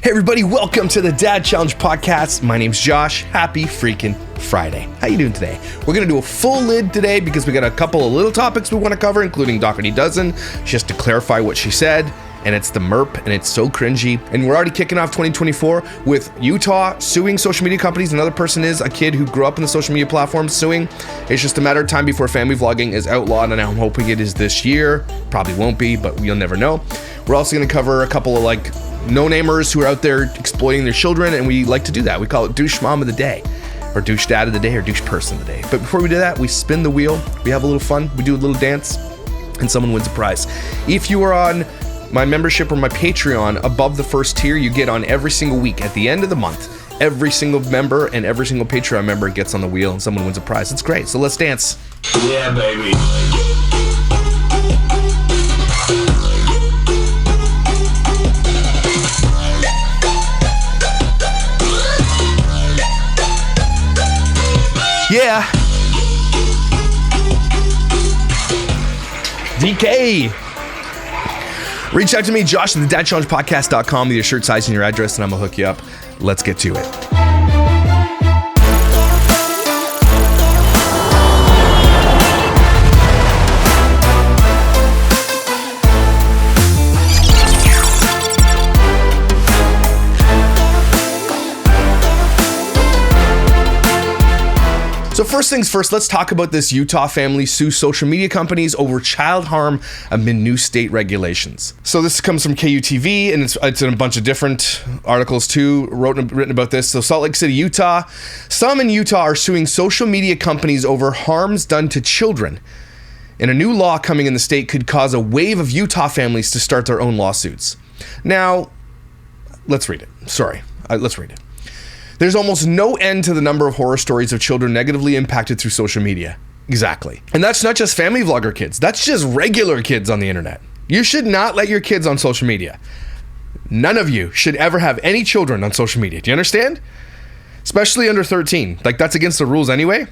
Hey everybody, welcome to the Dad Challenge podcast. My name's Josh. Happy freaking Friday. How you doing today? We're gonna do a full lid today because we got a couple of little topics we want to cover, including Dougherty Dozen, just to clarify what she said, and it's the MERP, and it's so cringy. And we're already kicking off 2024 with Utah suing social media companies. Another person is a kid who grew up in the social media platform suing. It's just a matter of time before family vlogging is outlawed, and I'm hoping it is this year. Probably won't be, but you'll never know. We're also gonna cover a couple of no-namers who are out there exploiting their children, and we like to do that. We call it Douche Mom of the Day, or Douche Dad of the Day, or Douche Person of the Day. But before we do that, we spin the wheel, we have a little fun, we do a little dance, and someone wins a prize. If you are on my membership or my Patreon, above the first tier, you get on every single week. At the end of the month, every single member and every single Patreon member gets on the wheel, and someone wins a prize. It's great, so let's dance. Yeah, baby. Yeah. DK. Reach out to me, Josh, at the dadchallengepodcast.com with your shirt size and your address, and I'm going to hook you up. Let's get to it. So first things first, let's talk about this Utah family sue social media companies over child harm amid new state regulations. So this comes from KUTV, and it's in a bunch of different articles too, written about this. So Salt Lake City, Utah. Some in Utah are suing social media companies over harms done to children. And a new law coming in the state could cause a wave of Utah families to start their own lawsuits. Now, let's read it. Let's read it. There's almost no end to the number of horror stories of children negatively impacted through social media. Exactly. And that's not just family vlogger kids. That's just regular kids on the internet. You should not let your kids on social media. None of you should ever have any children on social media. Do you understand? Especially under 13. That's against the rules anyway.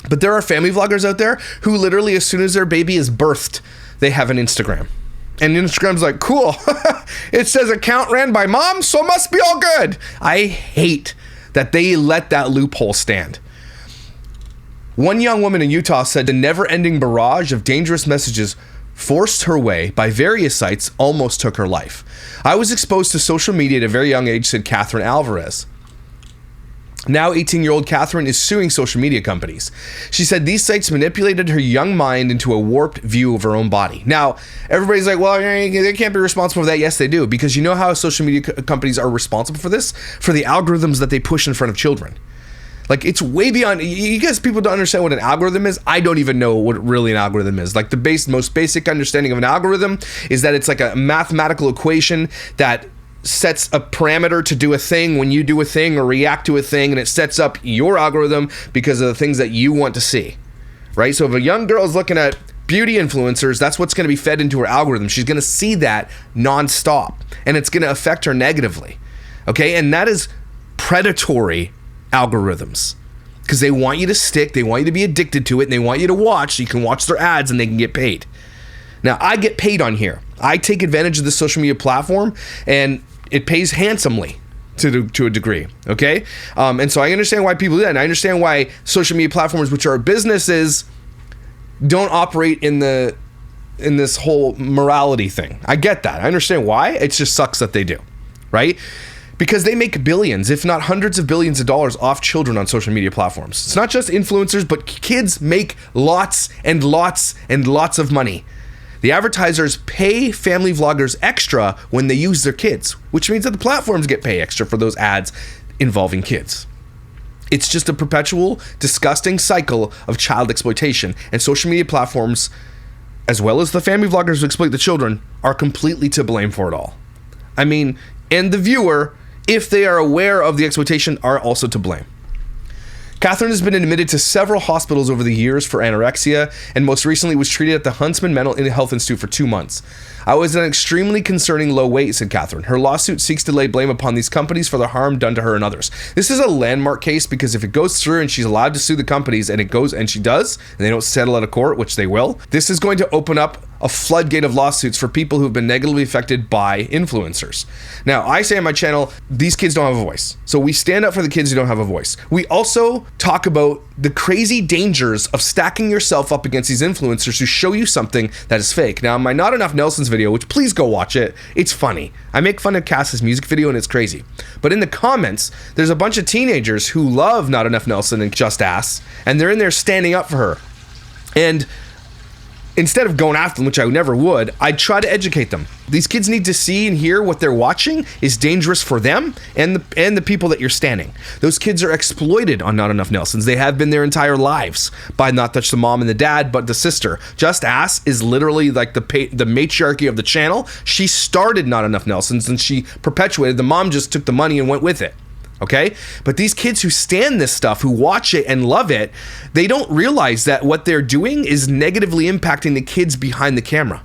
But there are family vloggers out there who literally, as soon as their baby is birthed, they have an Instagram. And Instagram's like, cool. It says account ran by mom, so must be all good. I hate that they let that loophole stand. One young woman in Utah said the never-ending barrage of dangerous messages forced her way by various sites almost took her life. I was exposed to social media at a very young age, said Catherine Alvarez. Now 18-year-old Catherine is suing social media companies. She said these sites manipulated her young mind into a warped view of her own body. Now, everybody's like, well, they can't be responsible for that. Yes, they do. Because you know how social media companies are responsible for this? For the algorithms that they push in front of children. It's way beyond, you guys, people don't understand what an algorithm is. I don't even know what really an algorithm is. The most basic understanding of an algorithm is that it's like a mathematical equation that sets a parameter to do a thing when you do a thing or react to a thing, and it sets up your algorithm because of the things that you want to see, right? So if a young girl is looking at beauty influencers, that's what's going to be fed into her algorithm. She's going to see that nonstop, and it's going to affect her negatively, okay? And that is predatory algorithms, because they want you to stick, they want you to be addicted to it, and they want you to watch so you can watch their ads and they can get paid. Now, I get paid on here. I take advantage of the social media platform, and it pays handsomely to a degree, okay? And so I understand why people do that, and I understand why social media platforms, which are businesses, don't operate in this whole morality thing. I get that. I understand why. It just sucks that they do, right? Because they make billions, if not hundreds of billions of dollars off children on social media platforms. It's not just influencers, but kids make lots and lots and lots of money. The advertisers pay family vloggers extra when they use their kids, which means that the platforms get paid extra for those ads involving kids. It's just a perpetual, disgusting cycle of child exploitation, and social media platforms, as well as the family vloggers who exploit the children, are completely to blame for it all. And the viewer, if they are aware of the exploitation, are also to blame. Catherine has been admitted to several hospitals over the years for anorexia, and most recently was treated at the Huntsman Mental Health Institute for 2 months. I was at an extremely concerning low weight, said Catherine. Her lawsuit seeks to lay blame upon these companies for the harm done to her and others. This is a landmark case because if it goes through and she's allowed to sue the companies, and it goes, and she does, and they don't settle out of court, which they will, this is going to open up a floodgate of lawsuits for people who've been negatively affected by influencers. Now, I say on my channel, these kids don't have a voice. So we stand up for the kids who don't have a voice. We also talk about the crazy dangers of stacking yourself up against these influencers who show you something that is fake. Now, in my Not Enough Nelson's video, which please go watch it, it's funny. I make fun of Cass's music video and it's crazy. But in the comments, there's a bunch of teenagers who love Not Enough Nelson and Just Ass, and they're in there standing up for her. And instead of going after them, which I never would, I'd try to educate them. These kids need to see and hear what they're watching is dangerous for them and the people that you're standing. Those kids are exploited on Not Enough Nelsons. They have been their entire lives by not just the mom and the dad, but the sister. Just Ass is literally like the matriarchy of the channel. She started Not Enough Nelsons and she perpetuated. The mom just took the money and went with it. Okay? But these kids who stand this stuff, who watch it and love it, they don't realize that what they're doing is negatively impacting the kids behind the camera.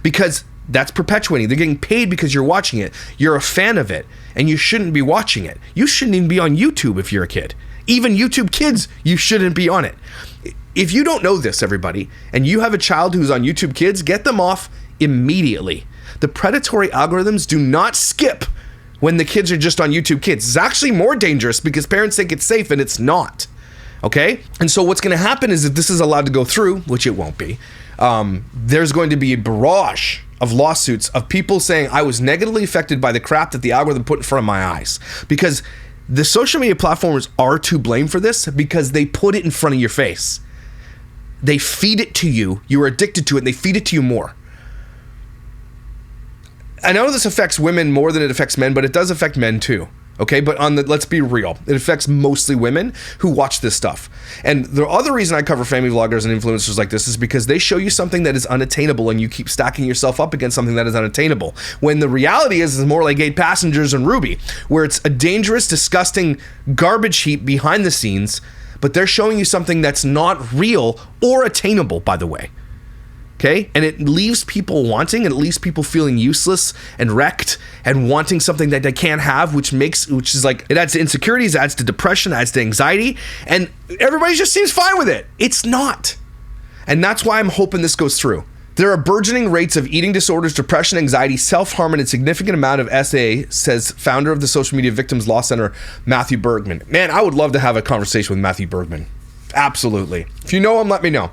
Because that's perpetuating. They're getting paid because you're watching it. You're a fan of it, and you shouldn't be watching it. You shouldn't even be on YouTube if you're a kid. Even YouTube kids, you shouldn't be on it. If you don't know this, everybody, and you have a child who's on YouTube Kids, get them off immediately. The predatory algorithms do not skip when the kids are just on YouTube Kids. It's actually more dangerous because parents think it's safe and it's not. Okay? And so what's going to happen is if this is allowed to go through, which it won't be, there's going to be a barrage of lawsuits of people saying I was negatively affected by the crap that the algorithm put in front of my eyes. Because the social media platforms are to blame for this because they put it in front of your face. They feed it to you. You're addicted to it and they feed it to you more. I know this affects women more than it affects men, but it does affect men too. Okay, but let's be real. It affects mostly women who watch this stuff. And the other reason I cover family vloggers and influencers like this is because they show you something that is unattainable and you keep stacking yourself up against something that is unattainable. When the reality is more like 8 Passengers and Ruby, where it's a dangerous, disgusting garbage heap behind the scenes, but they're showing you something that's not real or attainable, by the way. Okay? And it leaves people wanting, and it leaves people feeling useless and wrecked and wanting something that they can't have, which is like, it adds to insecurities, adds to depression, adds to anxiety, and everybody just seems fine with it. It's not. And that's why I'm hoping this goes through. There are burgeoning rates of eating disorders, depression, anxiety, self-harm, and a significant amount of SA, says founder of the Social Media Victims Law Center, Matthew Bergman. Man, I would love to have a conversation with Matthew Bergman. Absolutely. If you know him, let me know.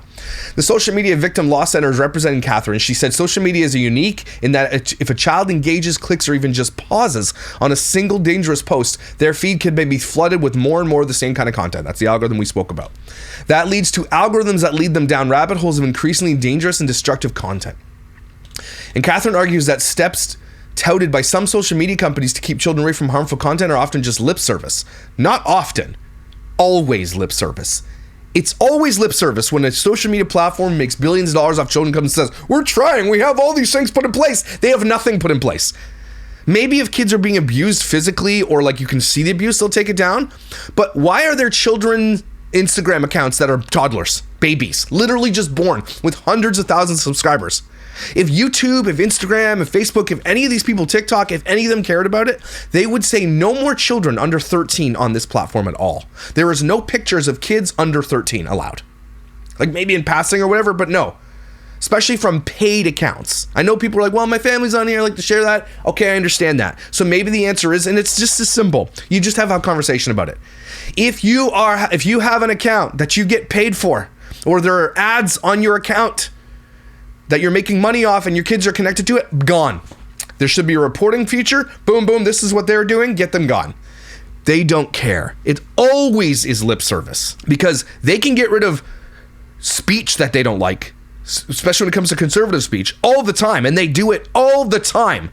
The Social Media Victim Law Center is representing Catherine. She said social media is unique in that if a child engages, clicks, or even just pauses on a single dangerous post, their feed can be flooded with more and more of the same kind of content. That's the algorithm we spoke about. That leads to algorithms that lead them down rabbit holes of increasingly dangerous and destructive content. And Catherine argues that steps touted by some social media companies to keep children away from harmful content are often just lip service. Not often. Always lip service. It's always lip service when a social media platform makes billions of dollars off children comes and says, we're trying, we have all these things put in place. They have nothing put in place. Maybe if kids are being abused physically or like you can see the abuse, they'll take it down. But why are there children Instagram accounts that are toddlers, babies, literally just born with hundreds of thousands of subscribers? If YouTube, if Instagram, if Facebook, if any of these people, TikTok, if any of them cared about it, they would say no more children under 13 on this platform at all. There is no pictures of kids under 13 allowed. Like maybe in passing or whatever, but no. Especially from paid accounts. I know people are like, well, my family's on here, I like to share that. Okay, I understand that. So maybe the answer is, and it's just as simple. You just have a conversation about it. If you have an account that you get paid for, or there are ads on your account that you're making money off and your kids are connected to it, gone. There should be a reporting feature. Boom, boom, this is what they're doing. Get them gone. They don't care. It always is lip service because they can get rid of speech that they don't like, especially when it comes to conservative speech, all the time. And they do it all the time,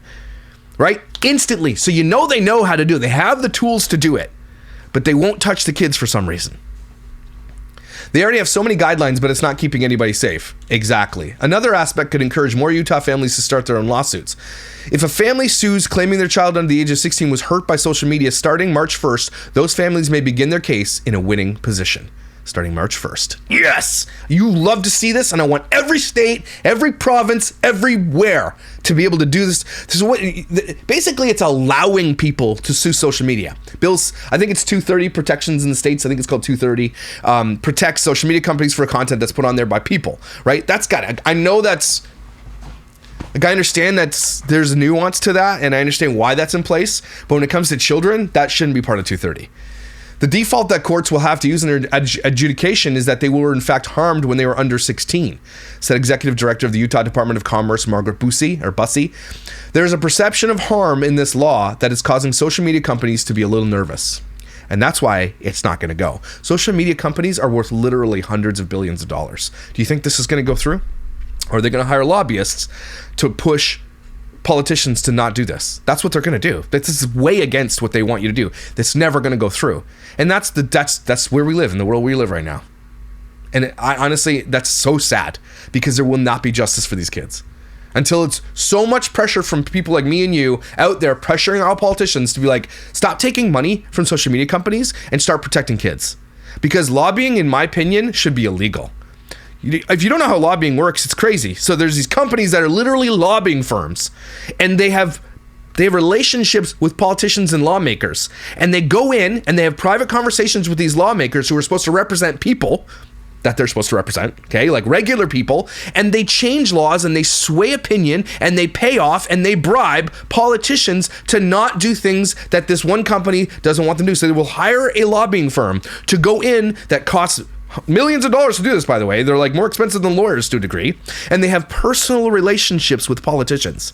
right? Instantly. So you know they know how to do it. They have the tools to do it, but they won't touch the kids for some reason. They already have so many guidelines, but it's not keeping anybody safe. Exactly. Another aspect could encourage more Utah families to start their own lawsuits. If a family sues claiming their child under the age of 16 was hurt by social media starting March 1st, those families may begin their case in a winning position. Starting March 1st. Yes! You love to see this, and I want every state, every province, everywhere to be able to do this. Basically, it's allowing people to sue social media. Bills, I think it's 230 protections in the states. I think it's called 230. Protects social media companies for content that's put on there by people, right? I know that's Like, I understand that there's a nuance to that, and I understand why that's in place, but when it comes to children, that shouldn't be part of 230. The default that courts will have to use in their adjudication is that they were in fact harmed when they were under 16, said Executive Director of the Utah Department of Commerce, Margaret Bussey. There is a perception of harm in this law that is causing social media companies to be a little nervous. And that's why it's not going to go. Social media companies are worth literally hundreds of billions of dollars. Do you think this is going to go through? Or are they going to hire lobbyists to push politicians to not do this? That's what they're going to do. This is way against what they want you to do. That's never going to go through. And that's where we live, in the world we live right now. And I honestly, that's so sad, because there will not be justice for these kids until it's so much pressure from people like me and you out there pressuring our politicians to be like, stop taking money from social media companies and start protecting kids. Because lobbying, in my opinion, should be illegal. If you don't know how lobbying works, it's crazy. So there's these companies that are literally lobbying firms, and they have relationships with politicians and lawmakers, and they go in and they have private conversations with these lawmakers who are supposed to represent people that they're supposed to represent, okay, like regular people, and they change laws and they sway opinion and they pay off and they bribe politicians to not do things that this one company doesn't want them to do. So they will hire a lobbying firm to go in that costs millions of dollars to do this, by the way. They're like more expensive than lawyers to a degree, and they have personal relationships with politicians.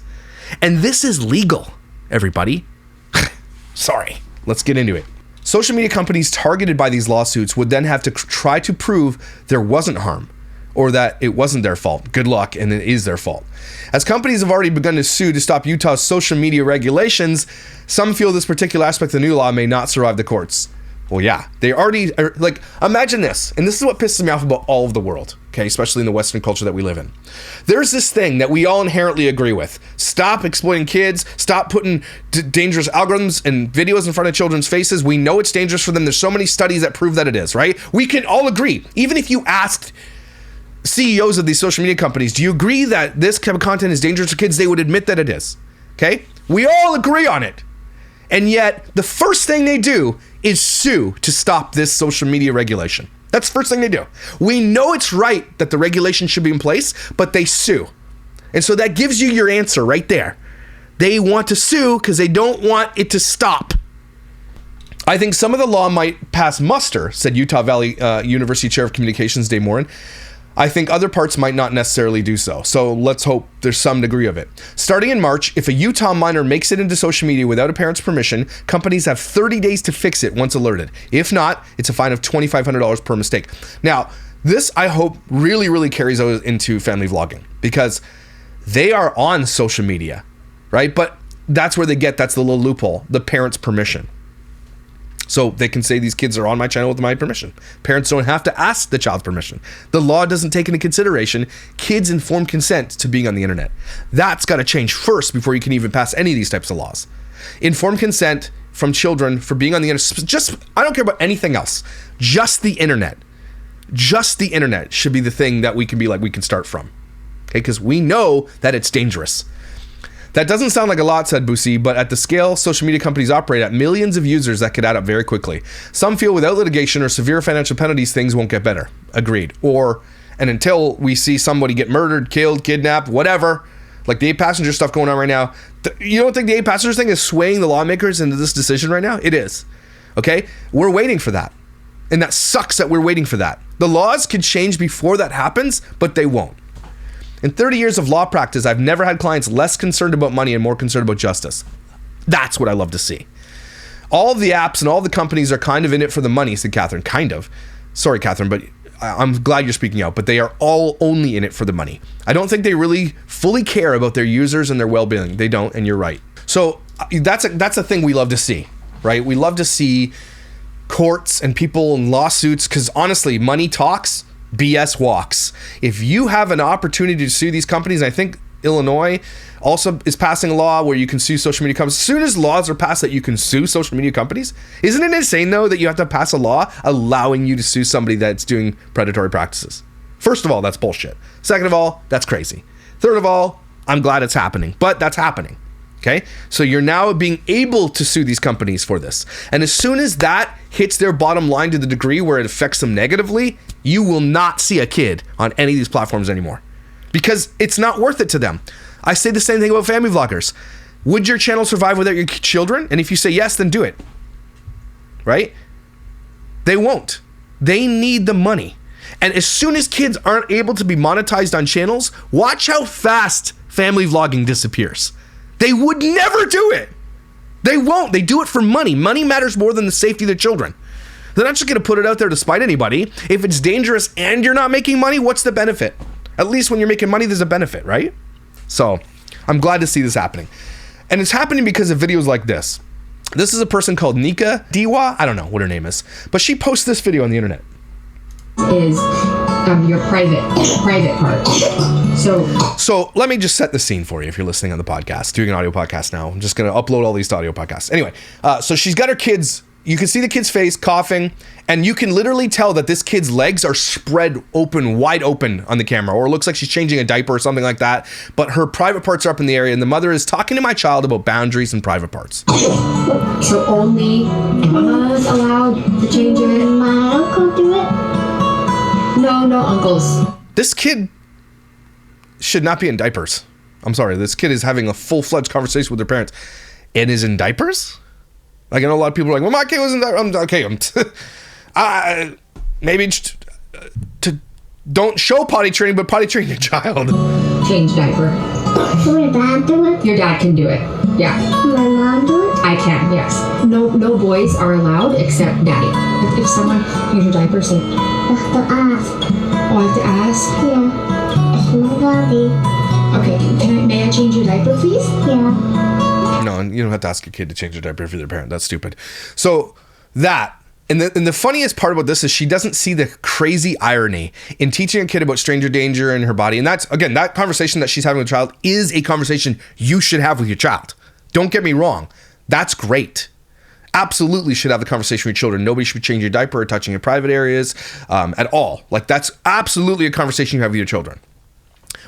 And this is legal, everybody. Sorry, let's get into it. Social media companies targeted by these lawsuits would then have to try to prove there wasn't harm or that it wasn't their fault. Good luck, and it is their fault. As companies have already begun to sue to stop Utah's social media regulations, some feel this particular aspect of the new law may not survive the courts. Well, yeah, they already are, like, imagine this, and this is what pisses me off about all of the world, okay, especially in the Western culture that we live in. There's this thing that we all inherently agree with. Stop exploiting kids, stop putting dangerous algorithms and videos in front of children's faces. We know it's dangerous for them. There's so many studies that prove that it is, right? We can all agree. Even if you asked CEOs of these social media companies, do you agree that this kind of content is dangerous for kids? They would admit that it is, okay? We all agree on it. And yet, the first thing they do is sue to stop this social media regulation. That's the first thing they do. We know it's right that the regulation should be in place, but they sue. And so that gives you your answer right there. They want to sue because they don't want it to stop. I think some of the law might pass muster, said Utah Valley University Chair of Communications Dave Morin. I think other parts might not necessarily do so. So let's hope there's some degree of it. Starting in March, if a Utah minor makes it into social media without a parent's permission, companies have 30 days to fix it once alerted. If not, it's a fine of $2,500 per mistake. Now, this, I hope, really, really carries over into family vlogging, because they are on social media, right? But that's where that's the little loophole, the parent's permission. So they can say these kids are on my channel with my permission. Parents don't have to ask the child's permission. The law doesn't take into consideration kids' informed consent to being on the internet. That's got to change first before you can even pass any of these types of laws. Informed consent from children for being on the internet. I don't care about anything else. Just the internet. Just the internet should be the thing that we can start from. Okay, because we know that it's dangerous. That doesn't sound like a lot, said Bussey, but at the scale social media companies operate at, millions of users, that could add up very quickly. Some feel without litigation or severe financial penalties, things won't get better. Agreed. And until we see somebody get murdered, killed, kidnapped, whatever, like the 8 passenger stuff going on right now, you don't think the 8 passengers thing is swaying the lawmakers into this decision right now? It is. Okay? We're waiting for that. And that sucks that we're waiting for that. The laws could change before that happens, but they won't. In 30 years of law practice, I've never had clients less concerned about money and more concerned about justice. That's what I love to see. All of the apps and all the companies are kind of in it for the money, said Catherine. Kind of. Sorry, Catherine, but I'm glad you're speaking out. But they are all only in it for the money. I don't think they really fully care about their users and their well-being. They don't, and you're right. So that's a thing we love to see, right? We love to see courts and people in lawsuits, because honestly, money talks, BS walks. If you have an opportunity to sue these companies, I think Illinois also is passing a law where you can sue social media companies. As soon as laws are passed that you can sue social media companies, isn't it insane though that you have to pass a law allowing you to sue somebody that's doing predatory practices? First of all, that's bullshit. Second of all, that's crazy. Third of all, I'm glad it's happening, but that's happening. Okay, so you're now being able to sue these companies for this. And as soon as that hits their bottom line to the degree where it affects them negatively, you will not see a kid on any of these platforms anymore, because it's not worth it to them. I say the same thing about family vloggers. Would your channel survive without your children? And if you say yes, then do it. Right? They won't. They need the money. And as soon as kids aren't able to be monetized on channels, watch how fast family vlogging disappears. They would never do it. They won't. They do it for money. Money matters more than the safety of the children. They're not just going to put it out there to spite anybody. If it's dangerous and you're not making money, what's the benefit? At least when you're making money, there's a benefit, right? So I'm glad to see this happening. And it's happening because of videos like this. This is a person called Nika Diwa. I don't know what her name is, but she posts this video on the internet. Is your private part. So let me just set the scene for you if you're listening on the podcast, doing an audio podcast now. I'm just going to upload all these audio podcasts. Anyway, so she's got her kids. You can see the kid's face coughing, and you can literally tell that this kid's legs are spread open, wide open on the camera, or it looks like she's changing a diaper or something like that. But her private parts are up in the area, and the mother is talking to my child about boundaries and private parts. So only mama's allowed to change it? My uncle do it? No uncles. This kid should not be in diapers. I'm sorry. This kid is having a full-fledged conversation with their parents and is in diapers? Like, I know a lot of people are like, well, my kid was in diapers. Maybe don't show potty training, but potty train your child. Change diaper. Can your dad do it? Your dad can do it. Yeah. My mom do it? I can, yes. No boys are allowed except daddy. If someone changes your diaper, say, I have to ask. oh, I have to ask? Yeah. It's my daddy. Okay, may I change your diaper, please? Yeah. No, you don't have to ask your kid to change their diaper if you're their parent. That's stupid. So that, and the funniest part about this is she doesn't see the crazy irony in teaching a kid about stranger danger in her body. And that's, again, that conversation that she's having with a child is a conversation you should have with your child. Don't get me wrong. That's great. Absolutely should have the conversation with your children. Nobody should be changing your diaper or touching your private areas at all. Like, that's absolutely a conversation you have with your children.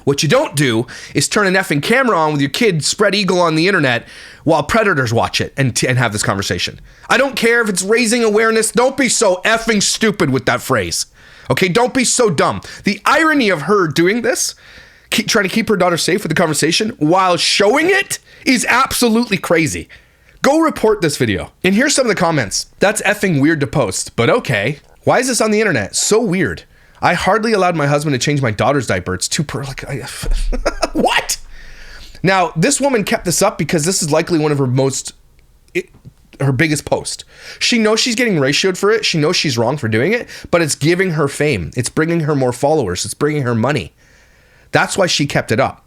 What you don't do is turn an effing camera on with your kid spread eagle on the internet while predators watch it and have this conversation. I don't care if it's raising awareness. Don't be so effing stupid with that phrase. Okay, don't be so dumb. The irony of her doing this, trying to keep her daughter safe with the conversation while showing it, is absolutely crazy. Go report this video. And here's some of the comments. That's effing weird to post, but okay. Why is this on the internet? So weird. I hardly allowed my husband to change my daughter's diaper. It's too what? Now, this woman kept this up because this is likely one of her biggest post. She knows she's getting ratioed for it. She knows she's wrong for doing it, but it's giving her fame. It's bringing her more followers. It's bringing her money. That's why she kept it up.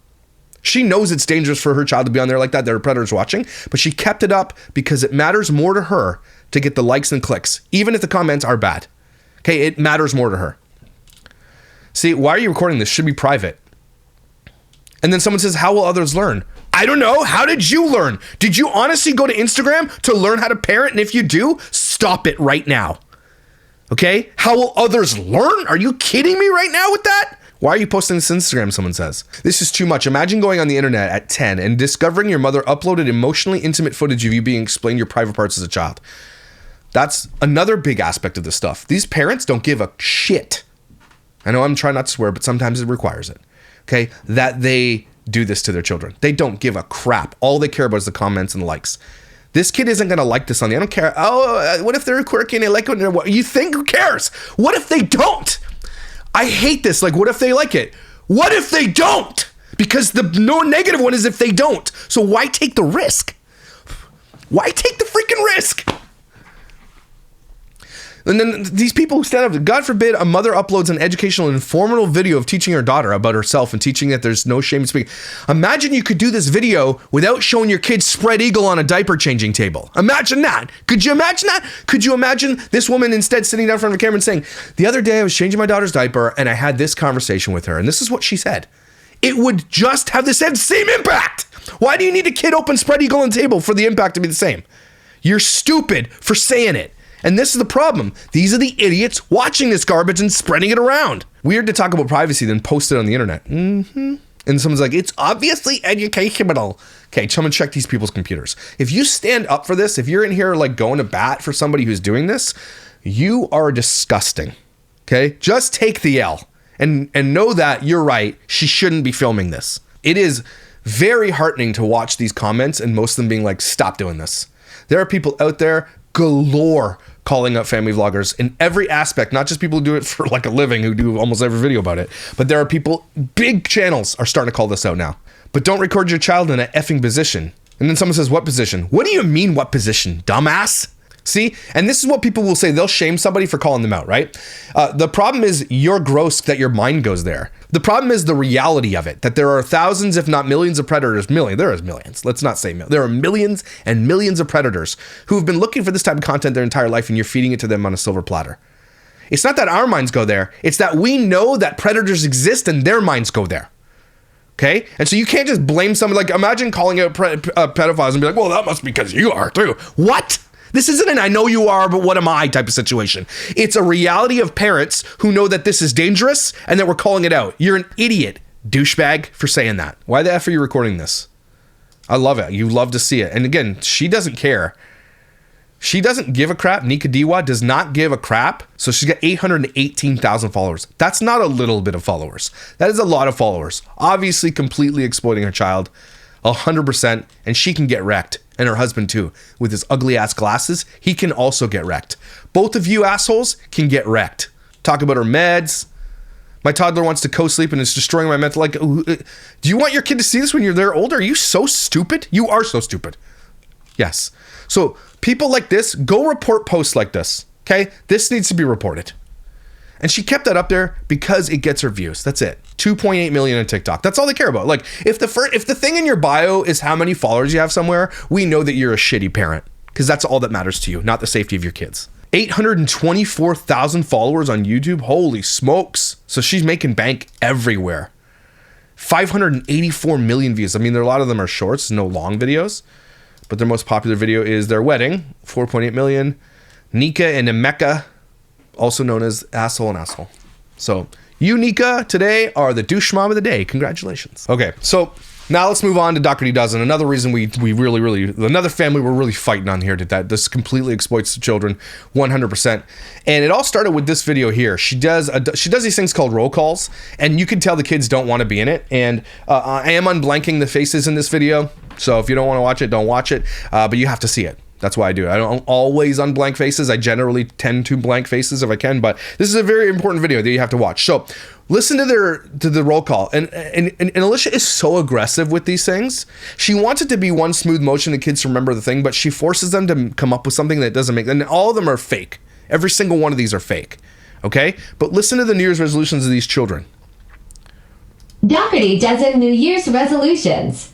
She knows it's dangerous for her child to be on there like that. There are predators watching, but she kept it up because it matters more to her to get the likes and clicks, even if the comments are bad. Okay, it matters more to her. See, why are you recording this? Should be private. And then someone says, how will others learn? I don't know. How did you learn? Did you honestly go to Instagram to learn how to parent? And if you do, stop it right now. Okay? How will others learn? Are you kidding me right now with that? Why are you posting this on Instagram, someone says? This is too much. Imagine going on the internet at 10 and discovering your mother uploaded emotionally intimate footage of you being explained your private parts as a child. That's another big aspect of this stuff. These parents don't give a shit. I know I'm trying not to swear, but sometimes it requires it. Okay? That they do this to their children. They don't give a crap. All they care about is the comments and the likes. This kid isn't going to like this on the, I don't care. Oh, what if they're quirky and they like it? What you think? Who cares? What if they don't? I hate this. Like, what if they like it? What if they don't? Because the negative one is if they don't. So why take the risk? Why take the freaking risk? And then these people who stand up, God forbid a mother uploads an educational and informative video of teaching her daughter about herself and teaching that there's no shame in speaking. Imagine you could do this video without showing your kids spread eagle on a diaper changing table. Imagine that. Could you imagine that? Could you imagine this woman instead sitting down in front of a camera and saying, the other day I was changing my daughter's diaper and I had this conversation with her and this is what she said. It would just have the same impact. Why do you need a kid open spread eagle on the table for the impact to be the same? You're stupid for saying it. And this is the problem. These are the idiots watching this garbage and spreading it around. Weird to talk about privacy, then post it on the internet. And someone's like, it's obviously educational. Okay, someone check these people's computers. If you stand up for this, if you're in here like going to bat for somebody who's doing this, you are disgusting. Okay, just take the L and know that you're right. She shouldn't be filming this. It is very heartening to watch these comments and most of them being like, stop doing this. There are people out there galore calling out family vloggers in every aspect, not just people who do it for like a living, who do almost every video about it, but there are people, big channels are starting to call this out now. But don't record your child in an effing position. And then someone says, what position? What do you mean, what position, dumbass? See? And this is what people will say. They'll shame somebody for calling them out, right? The problem is you're gross that your mind goes there. The problem is the reality of it, that there are thousands, if not millions of predators. There is millions. Let's not say millions. There are millions and millions of predators who have been looking for this type of content their entire life, and you're feeding it to them on a silver platter. It's not that our minds go there. It's that we know that predators exist and their minds go there. Okay? And so you can't just blame someone. Like, imagine calling out pedophiles and be like, well, that must be because you are too. What? This isn't an I know you are, but what am I type of situation. It's a reality of parents who know that this is dangerous and that we're calling it out. You're an idiot, douchebag, for saying that. Why the F are you recording this? I love it. You love to see it. And again, she doesn't care. She doesn't give a crap. Nika Diwa does not give a crap. So she's got 818,000 followers. That's not a little bit of followers. That is a lot of followers. Obviously completely exploiting her child. 100%. And she can get wrecked. And her husband too. With his ugly ass glasses, he can also get wrecked. Both of you assholes can get wrecked. Talk about her meds. My toddler wants to co-sleep and it's destroying my mental. Like, do you want your kid to see this when they're older? Are you so stupid? You are so stupid. Yes. So people like this, go report posts like this. Okay? This needs to be reported. And she kept that up there because it gets her views. That's it. 2.8 million on TikTok. That's all they care about. Like, if the thing in your bio is how many followers you have somewhere, we know that you're a shitty parent because that's all that matters to you, not the safety of your kids. 824,000 followers on YouTube. Holy smokes. So she's making bank everywhere. 584 million views. I mean, a lot of them are shorts, no long videos, but their most popular video is their wedding. 4.8 million. Nika and Emeka, also known as Asshole and Asshole. So you, Nika, today are the douche mom of the day. Congratulations. Okay, so now let's move on to Dougherty Dozen. Another reason we really, another family we're really fighting on here, that this completely exploits the children 100%. And it all started with this video here. She does these things called roll calls, and you can tell the kids don't want to be in it. And I am unblanking the faces in this video. So if you don't want to watch it, don't watch it, but you have to see it. That's why I do it. I don't always unblank faces. I generally tend to blank faces if I can, but this is a very important video that you have to watch. So listen to the roll call. And Alicia is so aggressive with these things. She wants it to be one smooth motion, the kids to remember the thing, but she forces them to come up with something that doesn't make, and all of them are fake. Every single one of these are fake. Okay? But listen to the New Year's resolutions of these children. Dougherty Dozen New Year's resolutions.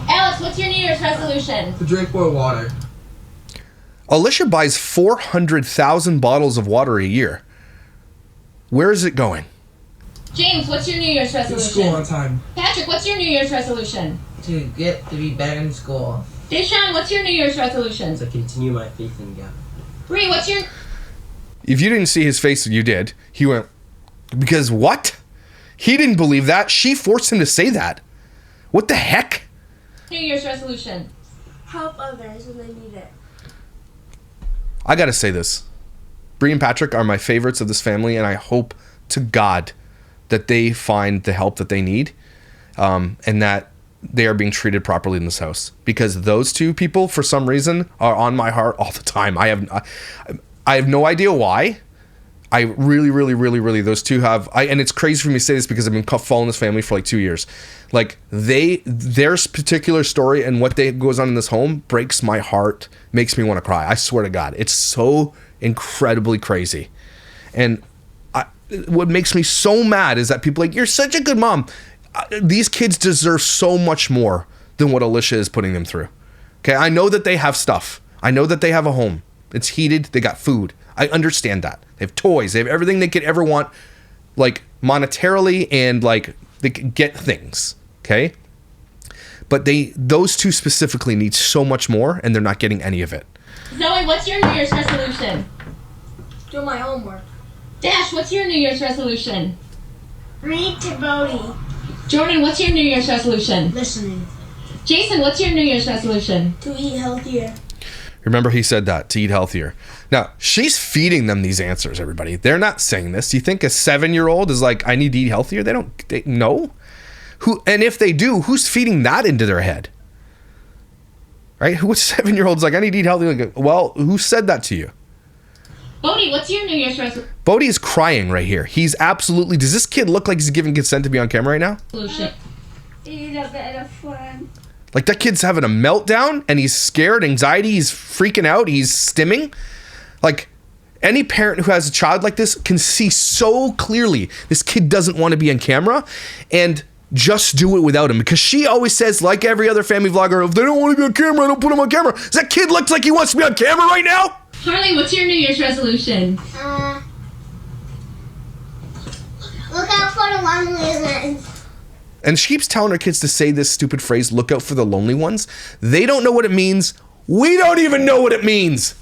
Alex, what's your New Year's resolution? To drink more water. Alicia buys 400,000 bottles of water a year. Where is it going? James, what's your New Year's To resolution? school on time. Patrick, what's your New Year's resolution? To get to be better in school. Deshaun, what's your New Year's resolution? To continue my faith in God. Bree, what's your... If you didn't see his face, you did. He went, because what? He didn't believe that. She forced him to say that. What the heck? New Year's resolution? Help others when they need it. I gotta say this. Bree and Patrick are my favorites of this family, and I hope to God that they find the help that they need, and that they are being treated properly in this house. Because those two people, for some reason, are on my heart all the time. I have no idea why. I really, those two have, and it's crazy for me to say this because I've been following this family for like 2 years. Like their particular story and what goes on in this home breaks my heart, makes me want to cry. I swear to God, it's so incredibly crazy. And what makes me so mad is that people are like, you're such a good mom. These kids deserve so much more than what Alicia is putting them through. Okay, I know that they have stuff. I know that they have a home. It's heated. They got food. I understand that. They have toys. They have everything they could ever want, like monetarily, and like they can get things. Okay, but those two specifically need so much more, and they're not getting any of it. Zoe, what's your New Year's resolution? Do my homework. Dash, what's your New Year's resolution? Read to Bodie. Jordan, what's your New Year's resolution? Listening. Jason, what's your New Year's resolution? To eat healthier. Remember, he said that, to eat healthier. Now, she's feeding them these answers, everybody. They're not saying this. Do you think a 7-year-old is like, I need to eat healthier? No. And if they do, who's feeding that into their head? Right? Who 7-year-old's like, I need to eat healthy? Like, well, who said that to you? Bodie, what's your New Year's resolution? Bodie is crying right here. He's absolutely... Does this kid look like he's giving consent to be on camera right now? Eat a bit of fun. Like that kid's having a meltdown and he's scared, anxiety, he's freaking out, he's stimming. Like any parent who has a child like this can see so clearly this kid doesn't want to be on camera and just do it without him, because she always says, like every other family vlogger, if they don't want to be on camera, I don't put him on camera. Does that kid look like he wants to be on camera right now? Harley, what's your New Year's resolution? Look out for the lonely ones. And she keeps telling her kids to say this stupid phrase, look out for the lonely ones. They don't know what it means. We don't even know what it means.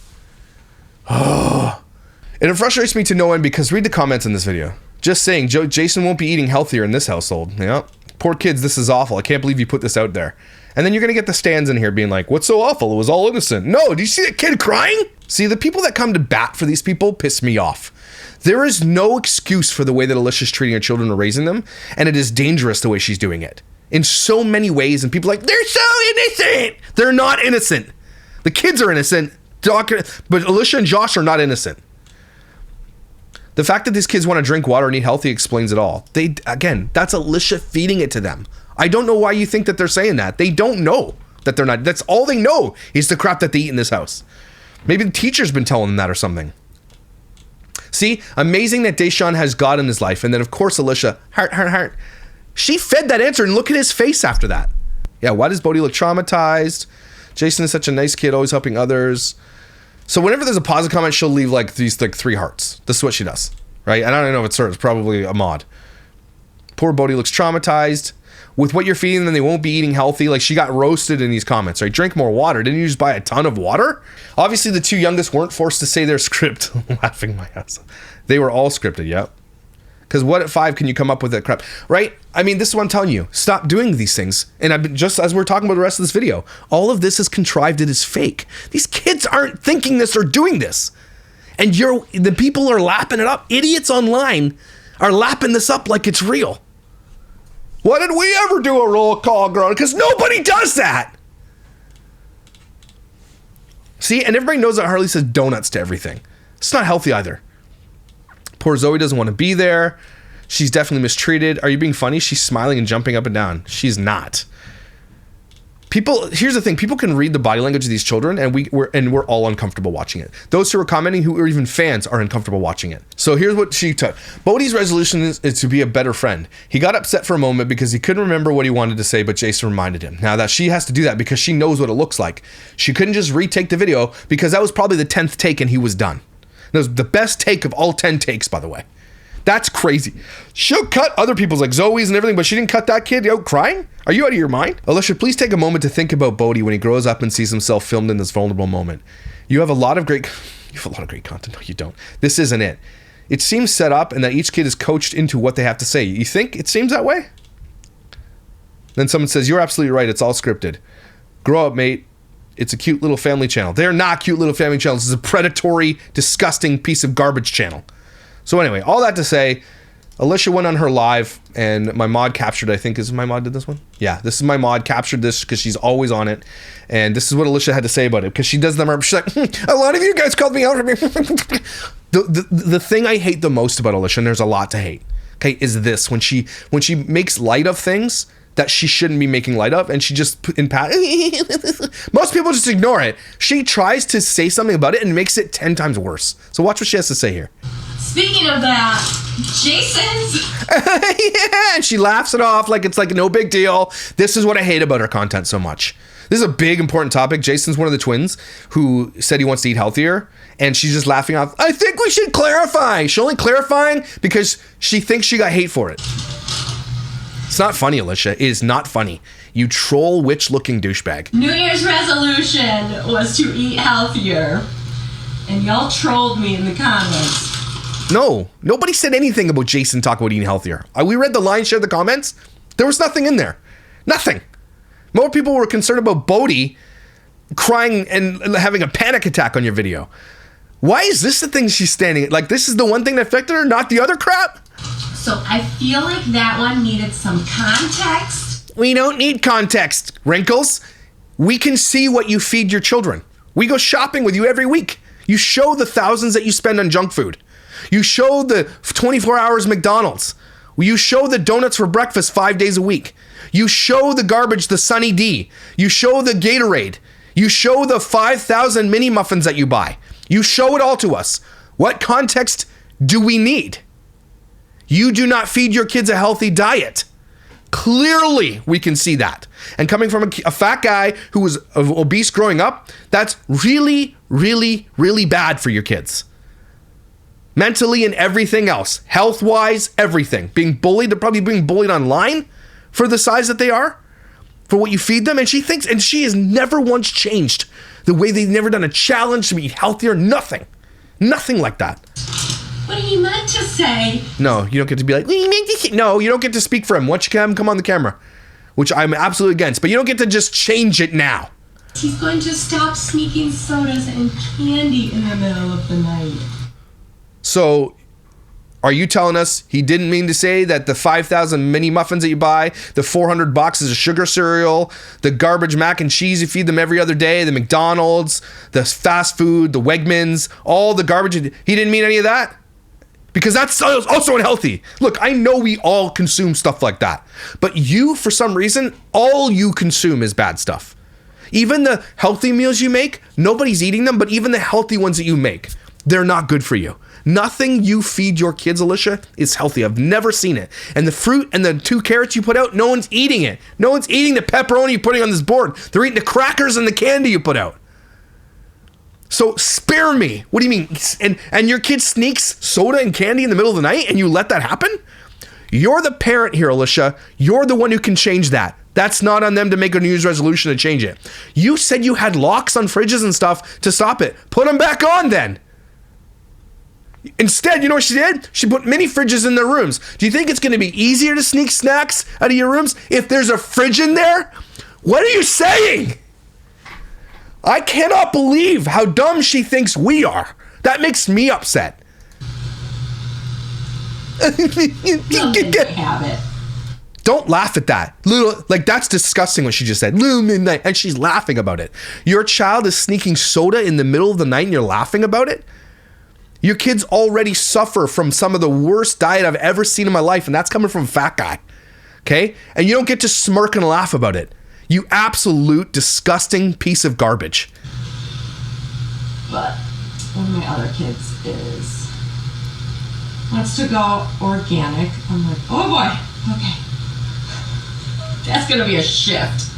Oh. And it frustrates me to no end, because read the comments in this video. Just saying, Jason won't be eating healthier in this household. Yeah. Poor kids, this is awful. I can't believe you put this out there. And then you're going to get the stands in here being like, what's so awful? It was all innocent. No, do you see that kid crying? See, the people that come to bat for these people piss me off. There is no excuse for the way that Alicia's treating her children or raising them, and it is dangerous the way she's doing it. In so many ways, and people are like, they're so innocent. They're not innocent. The kids are innocent, but Alicia and Josh are not innocent. The fact that these kids want to drink water and eat healthy explains it all. Again, that's Alicia feeding it to them. I don't know why you think that they're saying that. They don't know that they're not. That's all they know is the crap that they eat in this house. Maybe the teacher's been telling them that or something. See, amazing that Deshaun has God in his life. And then, of course, Alicia, heart. She fed that answer, and look at his face after that. Yeah, why does Bodie look traumatized? Jason is such a nice kid, always helping others. So whenever there's a positive comment, she'll leave like these 3 hearts. This is what she does, right? And I don't know if it's her. It's probably a mod. Poor Bodie looks traumatized. With what you're feeding them, they won't be eating healthy. Like, she got roasted in these comments, right? Drink more water. Didn't you just buy a ton of water? Obviously, the 2 youngest weren't forced to say their script. Laughing my ass off. They were all scripted, yep. Because what at 5 can you come up with that crap, right? I mean, this is what I'm telling you. Stop doing these things. And I've been, just as we're talking about the rest of this video, all of this is contrived. It is fake. These kids aren't thinking this or doing this. And the people are lapping it up. Idiots online are lapping this up like it's real. Why did we ever do a roll call, girl? Because nobody does that. See, and everybody knows that Harley says donuts to everything. It's not healthy either. Poor Zoe doesn't want to be there. She's definitely mistreated. Are you being funny? She's smiling and jumping up and down. She's not. Here's the thing. People can read the body language of these children, and we're all uncomfortable watching it. Those who are commenting, who are even fans, are uncomfortable watching it. So here's what she took. Bodie's resolution is to be a better friend. He got upset for a moment because he couldn't remember what he wanted to say, but Jason reminded him. Now that she has to do that because she knows what it looks like. She couldn't just retake the video because that was probably the 10th take and he was done. That was the best take of all 10 takes, by the way. That's crazy. She'll cut other people's, like Zoe's and everything, but she didn't cut that kid out crying? Are you out of your mind? Alicia, please take a moment to think about Bodie when he grows up and sees himself filmed in this vulnerable moment. You have a lot of great content. No, you don't. This isn't it. It seems set up and that each kid is coached into what they have to say. You think it seems that way? Then someone says, you're absolutely right. It's all scripted. Grow up, mate. It's a cute little family channel. They're not cute little family channels. This is a predatory, disgusting piece of garbage channel. So anyway, all that to say, Alicia went on her live and my mod captured, I think, is my mod did this one? Yeah, this is my mod, captured this because she's always on it. And this is what Alicia had to say about it, because she does them. She's like, a lot of you guys called me out for me. The thing I hate the most about Alicia, and there's a lot to hate, okay, is this. When she makes light of things that she shouldn't be making light of, and she just most people just ignore it. She tries to say something about it and makes it 10 times worse. So watch what she has to say here. Speaking of that, Jason's... Yeah, and she laughs it off like it's like no big deal. This is what I hate about her content so much. This is a big, important topic. Jason's one of the twins who said he wants to eat healthier, and she's just laughing off. I think we should clarify. She's only clarifying because she thinks she got hate for it. It's not funny, Alicia. It is not funny. You troll witch-looking douchebag. New Year's resolution was to eat healthier, and y'all trolled me in the comments. No, nobody said anything about Jason talking about eating healthier. We read the lion's share of the comments. There was nothing in there. Nothing. More people were concerned about Bodie crying and having a panic attack on your video. Why is this the thing she's standing? Like, this is the one thing that affected her, not the other crap? So I feel like that one needed some context. We don't need context, Wrinkles. We can see what you feed your children. We go shopping with you every week. You show the thousands that you spend on junk food. You show the 24 hours McDonald's. You show the donuts for breakfast 5 days a week. You show the garbage, the Sunny D. You show the Gatorade. You show the 5,000 mini muffins that you buy. You show it all to us. What context do we need? You do not feed your kids a healthy diet. Clearly, we can see that. And coming from a fat guy who was obese growing up, that's really, really, really bad for your kids. Mentally and everything else. Health-wise, everything. Being bullied, they're probably being bullied online for the size that they are, for what you feed them. And she thinks, and she has never once changed the way they've never done a challenge to be healthier. Nothing. Nothing like that. But he meant to say... No, you don't get to be like, no, you don't get to speak for him. Once you come on the camera, which I'm absolutely against, but you don't get to just change it now. He's going to stop sneaking sodas and candy in the middle of the night. So, are you telling us he didn't mean to say that the 5,000 mini muffins that you buy, the 400 boxes of sugar cereal, the garbage mac and cheese you feed them every other day, the McDonald's, the fast food, the Wegmans, all the garbage, he didn't mean any of that? Because that's also unhealthy. Look, I know we all consume stuff like that. But you, for some reason, all you consume is bad stuff. Even the healthy meals you make, nobody's eating them, but even the healthy ones that you make, they're not good for you. Nothing you feed your kids, Alicia, is healthy. I've never seen it. And the fruit and the 2 carrots you put out, no one's eating it. No one's eating the pepperoni you're putting on this board. They're eating the crackers and the candy you put out. So spare me. What do you mean? And your kid sneaks soda and candy in the middle of the night and you let that happen? You're the parent here, Alicia. You're the one who can change that. That's not on them to make a New Year's resolution to change it. You said you had locks on fridges and stuff to stop it. Put them back on then. Instead, you know what she did? She put mini fridges in their rooms. Do you think it's going to be easier to sneak snacks out of your rooms if there's a fridge in there? What are you saying? I cannot believe how dumb she thinks we are. That makes me upset. Have it. Don't laugh at that. That's disgusting what she just said. Little midnight, and she's laughing about it. Your child is sneaking soda in the middle of the night and you're laughing about it? Your kids already suffer from some of the worst diet I've ever seen in my life, and that's coming from a fat guy. Okay? And you don't get to smirk and laugh about it. You absolute disgusting piece of garbage. But one of my other kids wants to go organic. I'm like, oh boy, okay. That's gonna be a shift.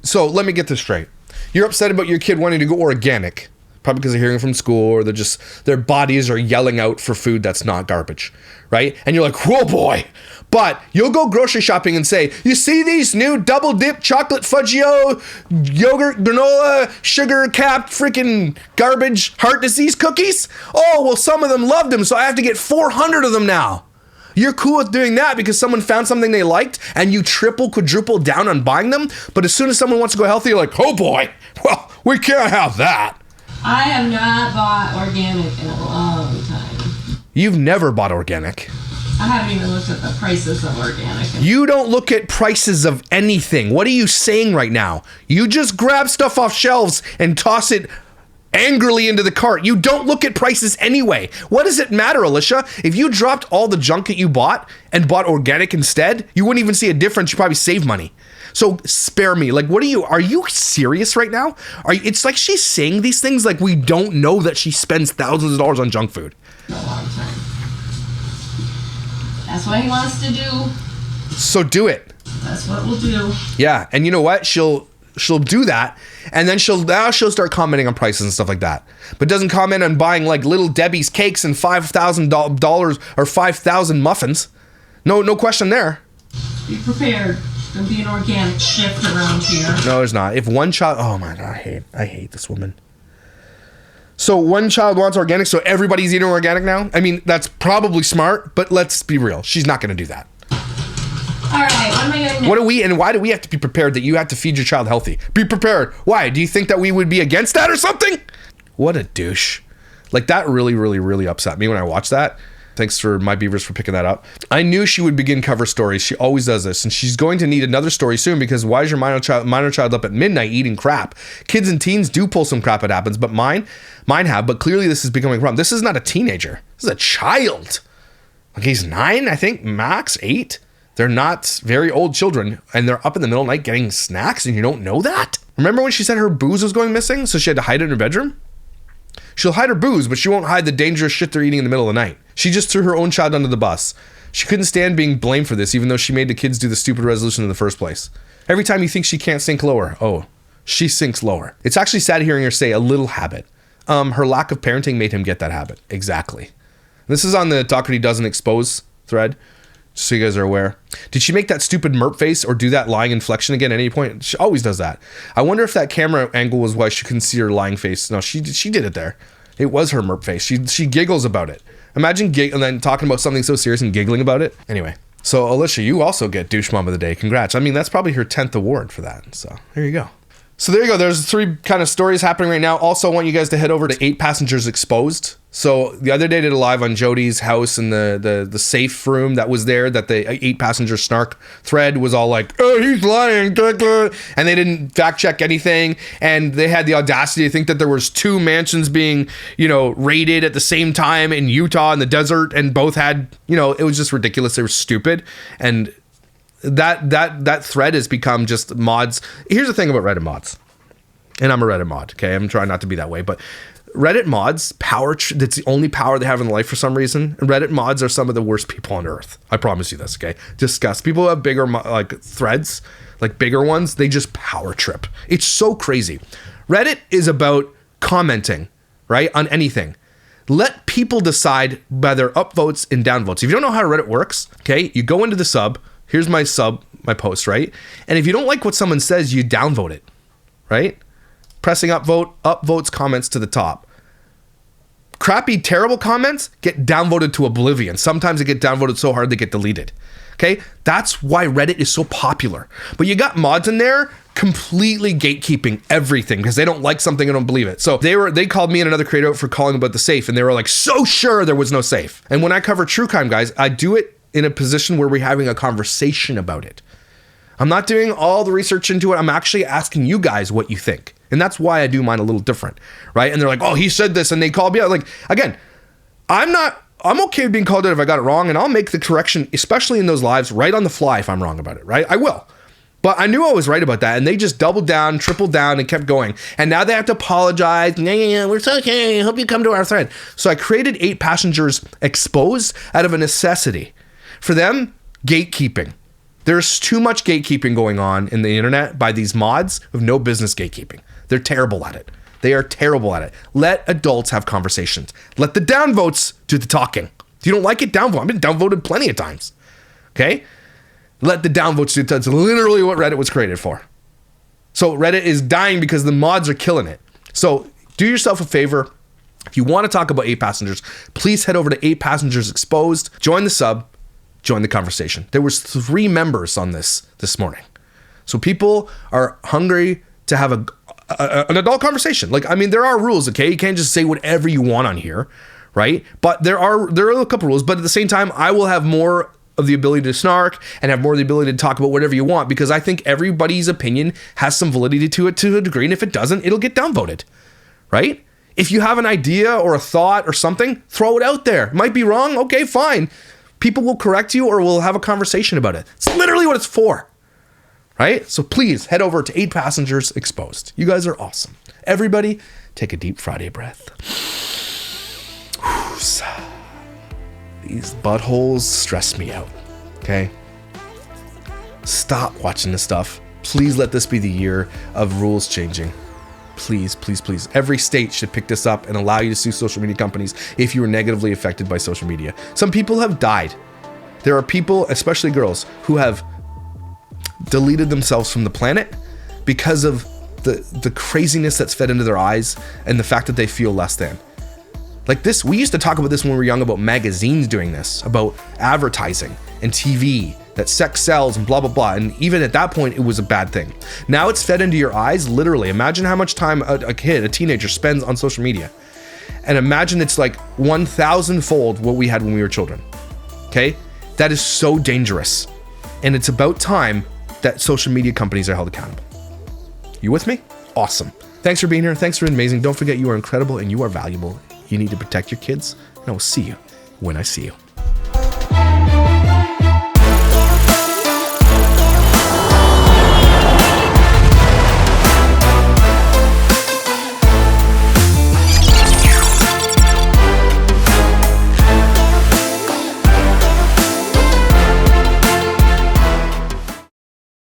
So let me get this straight. You're upset about your kid wanting to go organic. Probably because they're hearing from school or their bodies are yelling out for food that's not garbage, right? And you're like, whoa boy. But you'll go grocery shopping and say, you see these new double dip chocolate fudgio, yogurt, granola, sugar capped freaking garbage heart disease cookies? Oh, well, some of them loved them, so I have to get 400 of them now. You're cool with doing that because someone found something they liked and you triple, quadruple down on buying them. But as soon as someone wants to go healthy, you're like, oh boy, well, we can't have that. I have not bought organic in a long time. You've never bought organic. I haven't even looked at the prices of organic. You don't look at prices of anything. What are you saying right now? You just grab stuff off shelves and toss it angrily into the cart. You don't look at prices anyway. What does it matter, Alicia? If you dropped all the junk that you bought and bought organic instead, you wouldn't even see a difference. You probably save money. So spare me. Like, are you serious right now? It's like she's saying these things like we don't know that she spends thousands of dollars on junk food. A long time. That's what he wants to do. So do it. That's what we'll do. Yeah, and you know what? She'll do that, and then she'll start commenting on prices and stuff like that. But doesn't comment on buying like Little Debbie's cakes and $5,000 or 5,000 muffins. No question there. Be prepared. There's gonna be an organic shift around here. No, there's not. If one child, oh my God, I hate this woman. So one child wants organic, so everybody's eating organic now? I mean, that's probably smart, but let's be real. She's not going to do that. All right, what am I going to And why do we have to be prepared that you have to feed your child healthy? Be prepared. Why? Do you think that we would be against that or something? What a douche. Like, that really, really, really upset me when I watched that. Thanks for my beavers for picking that up. I knew she would begin cover stories. She always does this, and she's going to need another story soon because why is your minor child up at midnight eating crap? Kids and teens do pull some crap. It happens, but mine have. But clearly, this is becoming a problem. This is not a teenager. This is a child. Like he's 9, I think, max 8. They're not very old children, and they're up in the middle of the night getting snacks, and you don't know that? Remember when she said her booze was going missing, so she had to hide it in her bedroom? She'll hide her booze, but she won't hide the dangerous shit they're eating in the middle of the night. She just threw her own child under the bus. She couldn't stand being blamed for this, even though she made the kids do the stupid resolution in the first place. Every time you think she can't sink lower, oh, she sinks lower. It's actually sad hearing her say a little habit. Her lack of parenting made him get that habit. Exactly. This is on the Dougherty Dozen expose thread, just so you guys are aware. Did she make that stupid merp face or do that lying inflection again at any point? She always does that. I wonder if that camera angle was why she couldn't see her lying face. No, she did it there. It was her merp face. She giggles about it. Imagine and then talking about something so serious and giggling about it. Anyway, so Alicia, you also get Douche Mom of the Day. Congrats. I mean, that's probably her 10th award for that. So there you go. So there you go. There's 3 kind of stories happening right now. Also, I want you guys to head over to 8 Passengers Exposed. So the other day I did a live on Jody's house and the safe room that was there, that the 8 Passenger Snark thread was all like, oh, he's lying. And they didn't fact check anything. And they had the audacity to think that there was 2 mansions being, raided at the same time in Utah in the desert. And both had, it was just ridiculous. They were stupid. And that thread has become just mods. Here's the thing about Reddit mods, and I'm a Reddit mod, okay? I'm trying not to be that way, but Reddit mods, that's the only power they have in life for some reason. Reddit mods are some of the worst people on earth. I promise you this, okay? Disgust. People who have bigger threads, like bigger ones, they just power trip. It's so crazy. Reddit is about commenting, right, on anything. Let people decide by their upvotes and downvotes. If you don't know how Reddit works, okay, you go into the sub. Here's my post, right? And if you don't like what someone says, you downvote it, right? Pressing upvotes comments to the top. Crappy, terrible comments get downvoted to oblivion. Sometimes they get downvoted so hard they get deleted. Okay? That's why Reddit is so popular. But you got mods in there completely gatekeeping everything because they don't like something and don't believe it. So they called me and another creator out for calling about the safe, and they were like, so sure there was no safe. And when I cover true crime, guys, I do it in a position where we're having a conversation about it. I'm not doing all the research into it. I'm actually asking you guys what you think. And that's why I do mine a little different, right? And they're like, oh, he said this, and they called me out. Like, again, I'm okay with being called out if I got it wrong, and I'll make the correction, especially in those lives, right on the fly if I'm wrong about it, right? I will. But I knew I was right about that, and they just doubled down, tripled down, and kept going. And now they have to apologize. Yeah, we're so okay. Hope you come to our thread. So I created 8 Passengers Exposed out of a necessity. For them, gatekeeping. There's too much gatekeeping going on in the internet by these mods with no business gatekeeping. They're terrible at it. They are terrible at it. Let adults have conversations. Let the downvotes do the talking. If you don't like it, downvote. I've been downvoted plenty of times. Okay? Let the downvotes do it. That's literally what Reddit was created for. So Reddit is dying because the mods are killing it. So do yourself a favor. If you want to talk about 8 Passengers, please head over to 8 Passengers Exposed. Join the sub. Join the conversation. There was 3 members on this morning. So people are hungry to have an adult conversation. Like, I mean, there are rules, okay? You can't just say whatever you want on here, right? But there are a couple rules, but at the same time, I will have more of the ability to snark and have more of the ability to talk about whatever you want, because I think everybody's opinion has some validity to it to a degree, and if it doesn't, it'll get downvoted, right? If you have an idea or a thought or something, throw it out there. It might be wrong, okay, fine. People will correct you or we'll have a conversation about it. It's literally what it's for, right? So please head over to 8 Passengers Exposed. You guys are awesome. Everybody, take a deep Friday breath. These buttholes stress me out, okay? Stop watching this stuff. Please let this be the year of rules changing. Please, please, please. Every state should pick this up and allow you to sue social media companies if you were negatively affected by social media. Some people have died. There are people, especially girls, who have deleted themselves from the planet because of the craziness that's fed into their eyes and the fact that they feel less than. Like this, we used to talk about this when we were young, about magazines doing this, about advertising and TV, that sex sells and blah, blah, blah. And even at that point, it was a bad thing. Now it's fed into your eyes, literally. Imagine how much time a kid, a teenager spends on social media. and imagine it's like 1,000-fold what we had when we were children. Okay? That is so dangerous. And it's about time that social media companies are held accountable. You with me? Awesome. Thanks for being here. Thanks for being amazing. Don't forget, you are incredible and you are valuable. You need to protect your kids. And I will see you when I see you.